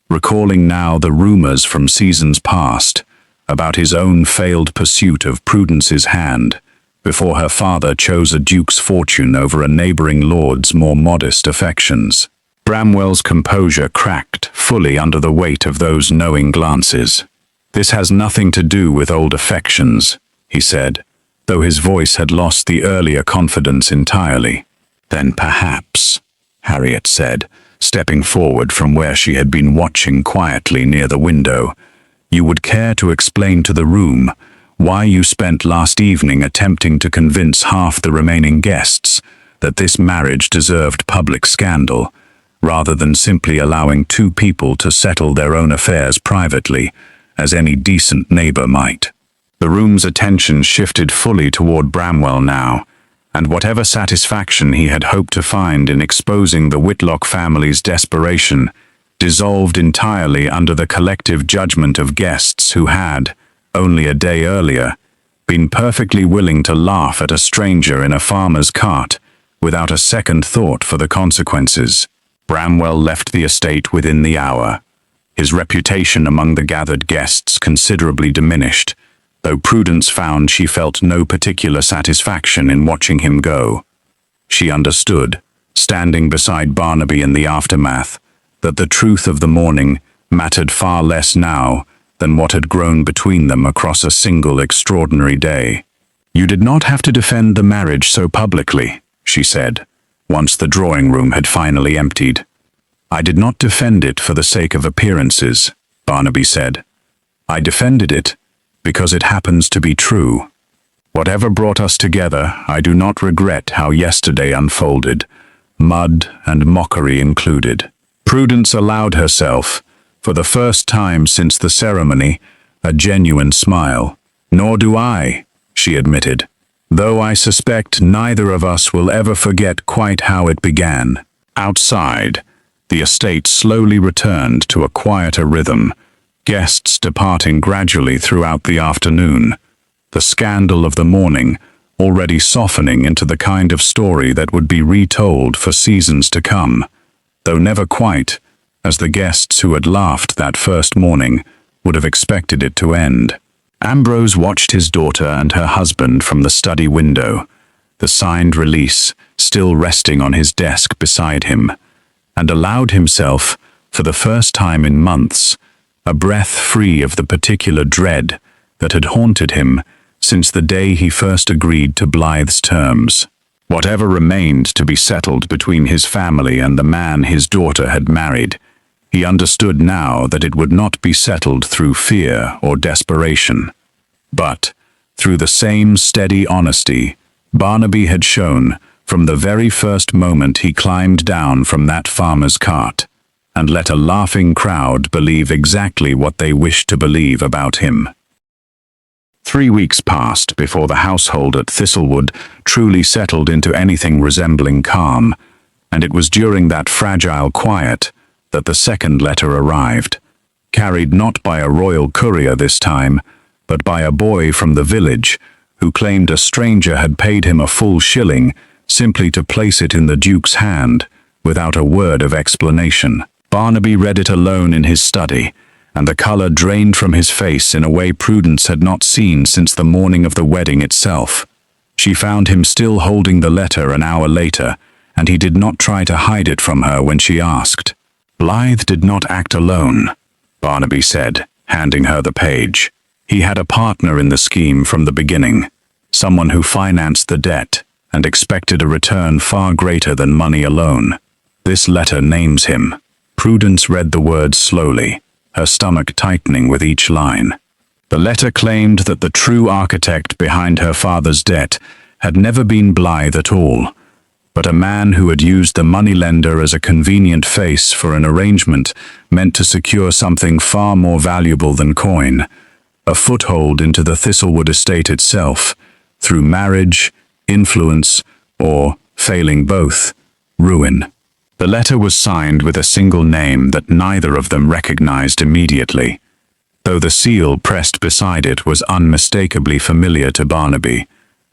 recalling now the rumors from seasons past about his own failed pursuit of Prudence's hand, before her father chose a duke's fortune over a neighboring lord's more modest affections. Bramwell's composure cracked fully under the weight of those knowing glances. "This has nothing to do with old affections," he said, though his voice had lost the earlier confidence entirely. "Then perhaps," Harriet said, stepping forward from where she had been watching quietly near the window, "you would care to explain to the room why you spent last evening attempting to convince half the remaining guests that this marriage deserved public scandal, rather than simply allowing two people to settle their own affairs privately, as any decent neighbor might." The room's attention shifted fully toward Bramwell now, and whatever satisfaction he had hoped to find in exposing the Whitlock family's desperation dissolved entirely under the collective judgment of guests who had, only a day earlier, been perfectly willing to laugh at a stranger in a farmer's cart without a second thought for the consequences. Bramwell left the estate within the hour, his reputation among the gathered guests considerably diminished, though Prudence found she felt no particular satisfaction in watching him go. She understood, standing beside Barnaby in the aftermath, that the truth of the morning mattered far less now than what had grown between them across a single extraordinary day. "You did not have to defend the marriage so publicly," she said, once the drawing room had finally emptied. "I did not defend it for the sake of appearances," Barnaby said. "I defended it because it happens to be true. Whatever brought us together, I do not regret how yesterday unfolded, mud and mockery included." Prudence allowed herself, for the first time since the ceremony, a genuine smile. "Nor do I," she admitted, "though I suspect neither of us will ever forget quite how it began." Outside, the estate slowly returned to a quieter rhythm, guests departing gradually throughout the afternoon, the scandal of the morning already softening into the kind of story that would be retold for seasons to come, though never quite as the guests who had laughed that first morning would have expected it to end. Ambrose watched his daughter and her husband from the study window, the signed release still resting on his desk beside him, and allowed himself, for the first time in months, a breath free of the particular dread that had haunted him since the day he first agreed to Blythe's terms. Whatever remained to be settled between his family and the man his daughter had married, he understood now that it would not be settled through fear or desperation, but through the same steady honesty Barnaby had shown from the very first moment he climbed down from that farmer's cart and let a laughing crowd believe exactly what they wished to believe about him. 3 weeks passed before the household at Thistlewood truly settled into anything resembling calm, and it was during that fragile quiet that the second letter arrived, carried not by a royal courier this time, but by a boy from the village who claimed a stranger had paid him a full shilling simply to place it in the Duke's hand without a word of explanation. Barnaby read it alone in his study, and the colour drained from his face in a way Prudence had not seen since the morning of the wedding itself. She found him still holding the letter an hour later, and he did not try to hide it from her when she asked. "Blythe did not act alone," Barnaby said, handing her the page. "He had a partner in the scheme from the beginning, someone who financed the debt and expected a return far greater than money alone. This letter names him." Prudence read the words slowly, her stomach tightening with each line. The letter claimed that the true architect behind her father's debt had never been Blythe at all, but a man who had used the moneylender as a convenient face for an arrangement meant to secure something far more valuable than coin, a foothold into the Thistlewood estate itself, through marriage, influence, or, failing both, ruin. The letter was signed with a single name that neither of them recognized immediately, though the seal pressed beside it was unmistakably familiar to Barnaby,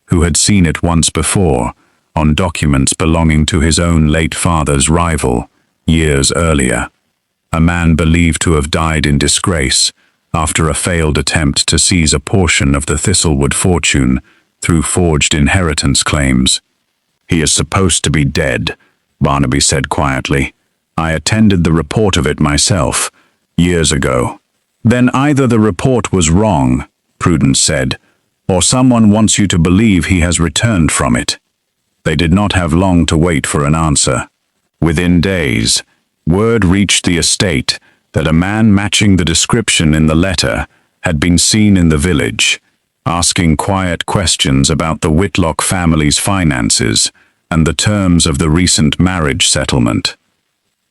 who had seen it once before on documents belonging to his own late father's rival, years earlier. A man believed to have died in disgrace after a failed attempt to seize a portion of the Thistlewood fortune through forged inheritance claims. "He is supposed to be dead," Barnaby said quietly. "I attended the report of it myself, years ago." "Then either the report was wrong," Prudence said, "or someone wants you to believe he has returned from it." They did not have long to wait for an answer. Within days, word reached the estate that a man matching the description in the letter had been seen in the village, asking quiet questions about the Whitlock family's finances and the terms of the recent marriage settlement.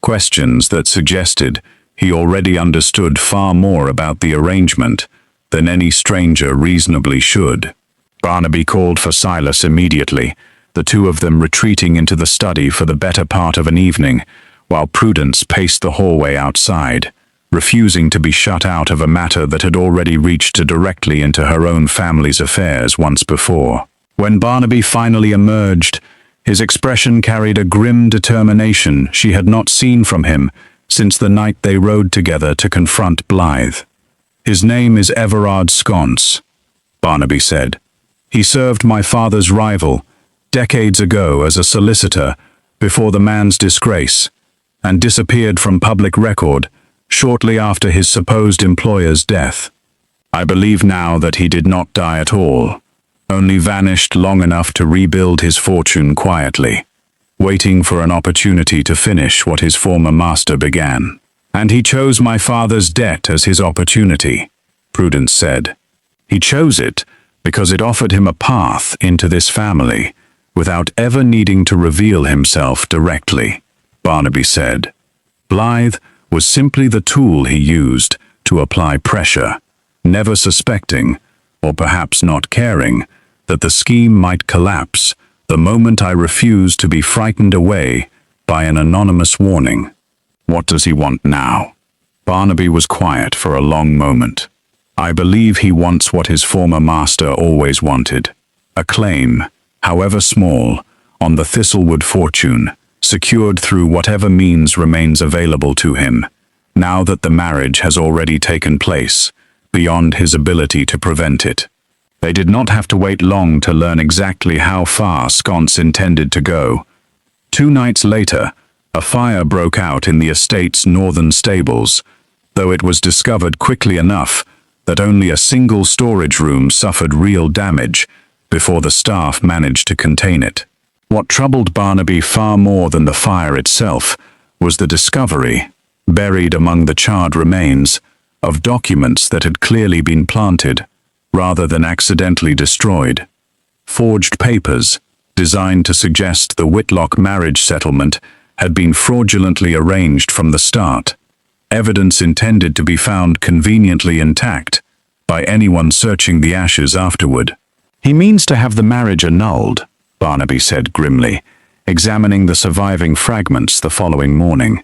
Questions that suggested he already understood far more about the arrangement than any stranger reasonably should. Barnaby called for Silas immediately, the two of them retreating into the study for the better part of an evening, while Prudence paced the hallway outside, refusing to be shut out of a matter that had already reached directly into her own family's affairs once before. When Barnaby finally emerged, his expression carried a grim determination she had not seen from him since the night they rode together to confront Blythe. "His name is Everard Sconce," Barnaby said. "He served my father's rival decades ago as a solicitor before the man's disgrace, and disappeared from public record shortly after his supposed employer's death. I believe now that he did not die at all, only vanished long enough to rebuild his fortune quietly, waiting for an opportunity to finish what his former master began. And he chose my father's debt as his opportunity," Prudence said. "He chose it because it offered him a path into this family without ever needing to reveal himself directly," Barnaby said. "Blythe was simply the tool he used to apply pressure, never suspecting, or perhaps not caring, that the scheme might collapse the moment I refused to be frightened away by an anonymous warning." "What does he want now?" Barnaby was quiet for a long moment. "I believe he wants what his former master always wanted. A claim, however small, on the Thistlewood fortune, secured through whatever means remains available to him, now that the marriage has already taken place, beyond his ability to prevent it." They did not have to wait long to learn exactly how far Sconce intended to go. 2 nights later, a fire broke out in the estate's northern stables, though it was discovered quickly enough that only a single storage room suffered real damage before the staff managed to contain it. What troubled Barnaby far more than the fire itself was the discovery, buried among the charred remains, of documents that had clearly been planted, rather than accidentally destroyed. Forged papers, designed to suggest the Whitlock marriage settlement, had been fraudulently arranged from the start, evidence intended to be found conveniently intact by anyone searching the ashes afterward. "He means to have the marriage annulled," Barnaby said grimly, examining the surviving fragments the following morning.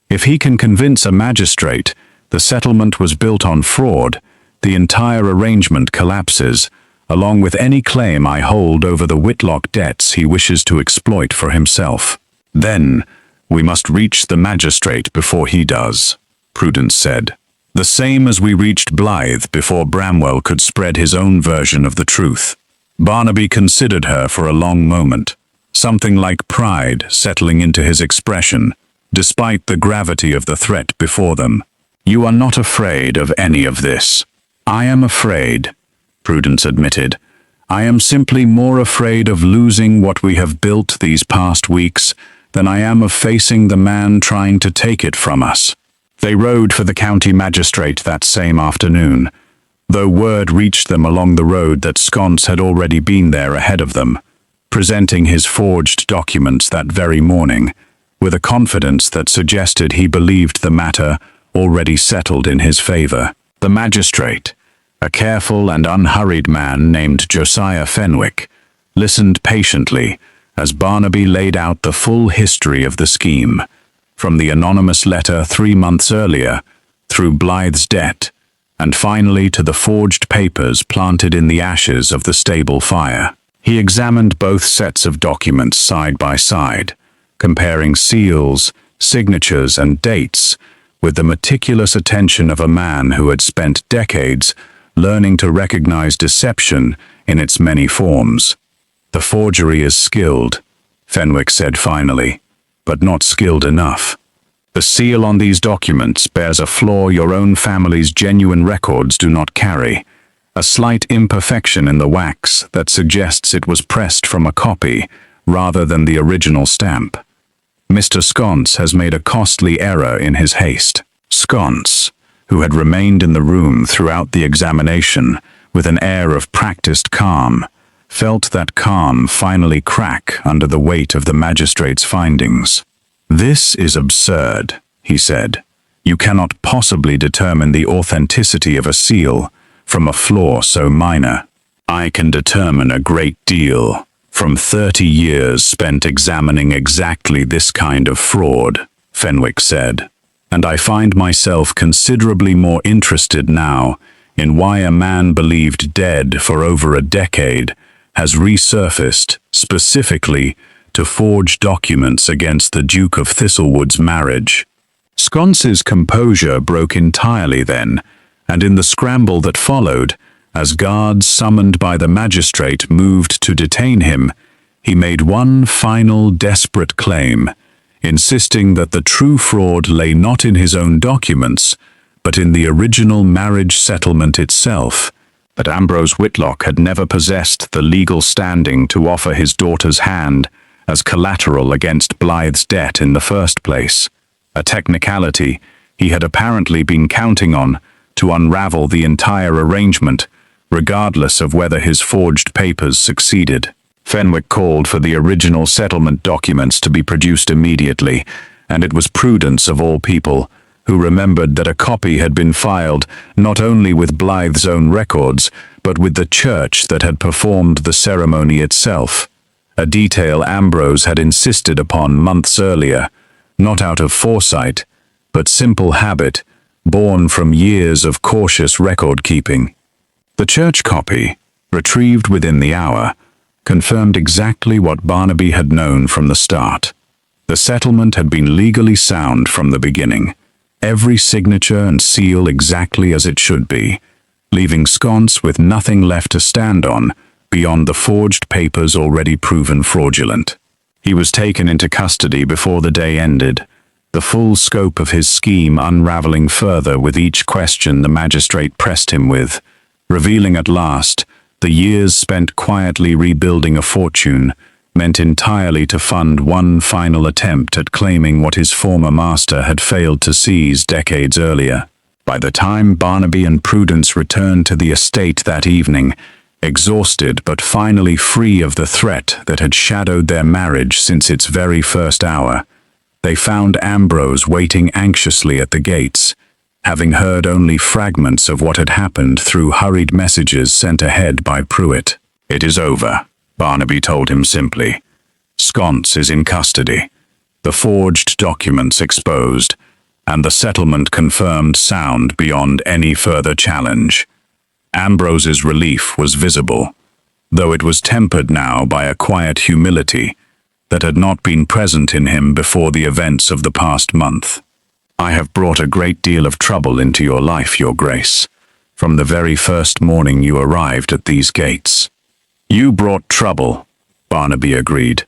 "If he can convince a magistrate the settlement was built on fraud, the entire arrangement collapses, along with any claim I hold over the Whitlock debts he wishes to exploit for himself. Then, we must reach the magistrate before he does," Prudence said. "The same as we reached Blythe before Bramwell could spread his own version of the truth." Barnaby considered her for a long moment, something like pride settling into his expression, despite the gravity of the threat before them. "You are not afraid of any of this." "I am afraid," Prudence admitted. "I am simply more afraid of losing what we have built these past weeks than I am of facing the man trying to take it from us." They rode for the county magistrate that same afternoon, though word reached them along the road that Sconce had already been there ahead of them, presenting his forged documents that very morning, with a confidence that suggested he believed the matter already settled in his favor. The magistrate, a careful and unhurried man named Josiah Fenwick, listened patiently as Barnaby laid out the full history of the scheme, from the anonymous letter 3 months earlier, through Blythe's debt, and finally to the forged papers planted in the ashes of the stable fire. He examined both sets of documents side by side, comparing seals, signatures, and dates with the meticulous attention of a man who had spent decades learning to recognize deception in its many forms. "The forgery is skilled," Fenwick said finally, "but not skilled enough. The seal on these documents bears a flaw your own family's genuine records do not carry, a slight imperfection in the wax that suggests it was pressed from a copy rather than the original stamp. Mr. Sconce has made a costly error in his haste." Sconce, who had remained in the room throughout the examination with an air of practiced calm, felt that calm finally crack under the weight of the magistrate's findings. "This is absurd," he said. "You cannot possibly determine the authenticity of a seal from a flaw so minor." "I can determine a great deal from 30 years spent examining exactly this kind of fraud," Fenwick said. "And I find myself considerably more interested now in why a man believed dead for over a decade has resurfaced specifically to forge documents against the Duke of Thistlewood's marriage." Sconce's composure broke entirely then, and in the scramble that followed, As guards summoned by the magistrate moved to detain him, he made one final desperate claim, insisting that the true fraud lay not in his own documents, but in the original marriage settlement itself, that Ambrose Whitlock had never possessed the legal standing to offer his daughter's hand as collateral against Blythe's debt in the first place, a technicality he had apparently been counting on to unravel the entire arrangement, regardless of whether his forged papers succeeded. Fenwick called for the original settlement documents to be produced immediately, and it was Prudence, of all people, who remembered that a copy had been filed not only with Blythe's own records, but with the church that had performed the ceremony itself, a detail Ambrose had insisted upon months earlier, not out of foresight, but simple habit, born from years of cautious record-keeping. The church copy, retrieved within the hour, confirmed exactly what Barnaby had known from the start. The settlement had been legally sound from the beginning, every signature and seal exactly as it should be, leaving Sconce with nothing left to stand on beyond the forged papers already proven fraudulent. He was taken into custody before the day ended, the full scope of his scheme unraveling further with each question the magistrate pressed him with, revealing at last the years spent quietly rebuilding a fortune meant entirely to fund one final attempt at claiming what his former master had failed to seize decades earlier. By the time Barnaby and Prudence returned to the estate that evening, exhausted but finally free of the threat that had shadowed their marriage since its very first hour, they found Ambrose waiting anxiously at the gates, having heard only fragments of what had happened through hurried messages sent ahead by Pruitt. "It is over," Barnaby told him simply. "Sconce is in custody, the forged documents exposed, and the settlement confirmed sound beyond any further challenge." Ambrose's relief was visible, though it was tempered now by a quiet humility that had not been present in him before the events of the past month. "I have brought a great deal of trouble into your life, Your Grace, from the very first morning you arrived at these gates." "You brought trouble," Barnaby agreed,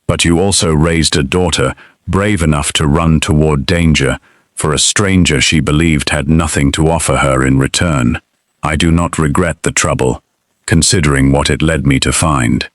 "but you also raised a daughter brave enough to run toward danger for a stranger she believed had nothing to offer her in return. I do not regret the trouble, considering what it led me to find."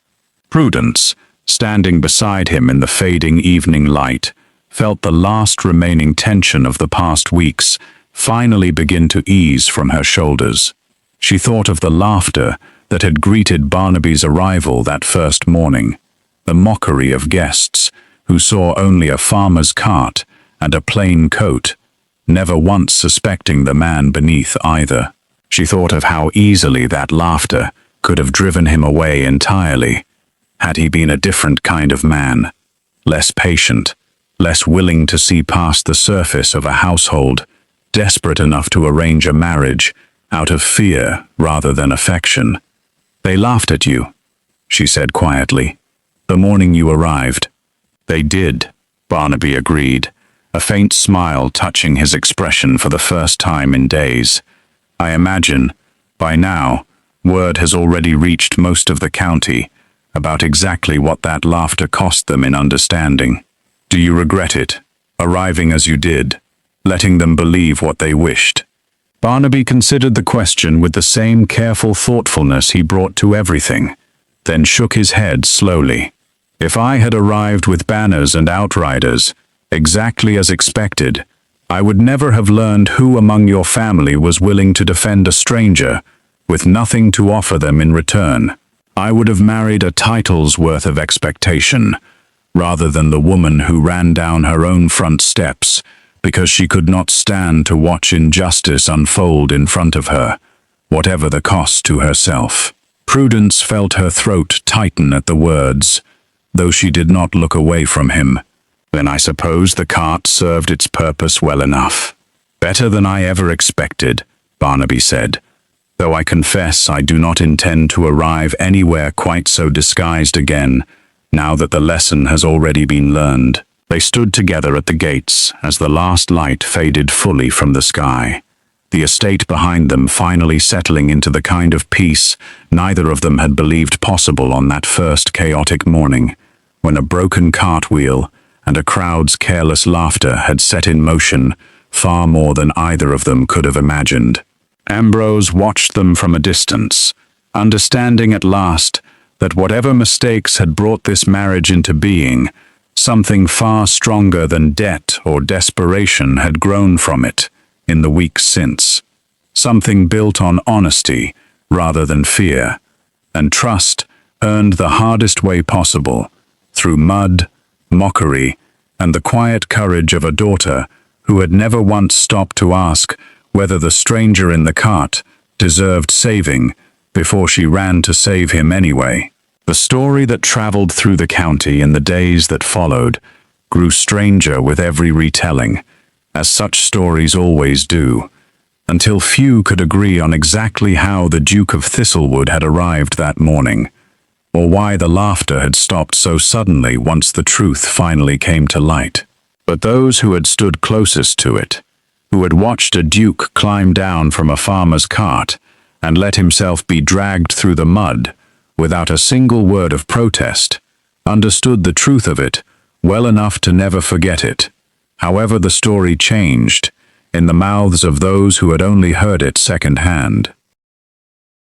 Prudence, standing beside him in the fading evening light, felt the last remaining tension of the past weeks finally begin to ease from her shoulders. She thought of the laughter that had greeted Barnaby's arrival that first morning, the mockery of guests who saw only a farmer's cart and a plain coat, never once suspecting the man beneath either. She thought of how easily that laughter could have driven him away entirely, had he been a different kind of man, less patient, less willing to see past the surface of a household, desperate enough to arrange a marriage out of fear rather than affection. "They laughed at you," she said quietly, "the morning you arrived." "They did," Barnaby agreed, a faint smile touching his expression for the first time in days. "I imagine, by now, word has already reached most of the county about exactly what that laughter cost them in understanding. Do you regret it, arriving as you did, letting them believe what they wished?" Barnaby considered the question with the same careful thoughtfulness he brought to everything, then shook his head slowly. "If I had arrived with banners and outriders, exactly as expected, I would never have learned who among your family was willing to defend a stranger, with nothing to offer them in return. I would have married a title's worth of expectation, rather than the woman who ran down her own front steps because she could not stand to watch injustice unfold in front of her, whatever the cost to herself." Prudence felt her throat tighten at the words, though she did not look away from him. "Then I suppose the cart served its purpose well enough." "Better than I ever expected," Barnaby said, "though I confess I do not intend to arrive anywhere quite so disguised again, now that the lesson has already been learned." They stood together at the gates as the last light faded fully from the sky. the estate behind them finally settling into the kind of peace neither of them had believed possible on that first chaotic morning, when a broken cartwheel and a crowd's careless laughter had set in motion far more than either of them could have imagined. Ambrose watched them from a distance, understanding at last that whatever mistakes had brought this marriage into being, something far stronger than debt or desperation had grown from it in the weeks since. Something built on honesty rather than fear, and trust earned the hardest way possible, through mud, mockery, and the quiet courage of a daughter who had never once stopped to ask whether the stranger in the cart deserved saving before she ran to save him anyway. The story that traveled through the county in the days that followed grew stranger with every retelling, as such stories always do, until few could agree on exactly how the Duke of Thistlewood had arrived that morning, or why the laughter had stopped so suddenly once the truth finally came to light. But those who had stood closest to it, who had watched a duke climb down from a farmer's cart and let himself be dragged through the mud without a single word of protest, understood the truth of it well enough to never forget it. However the story changed, in the mouths of those who had only heard it second-hand.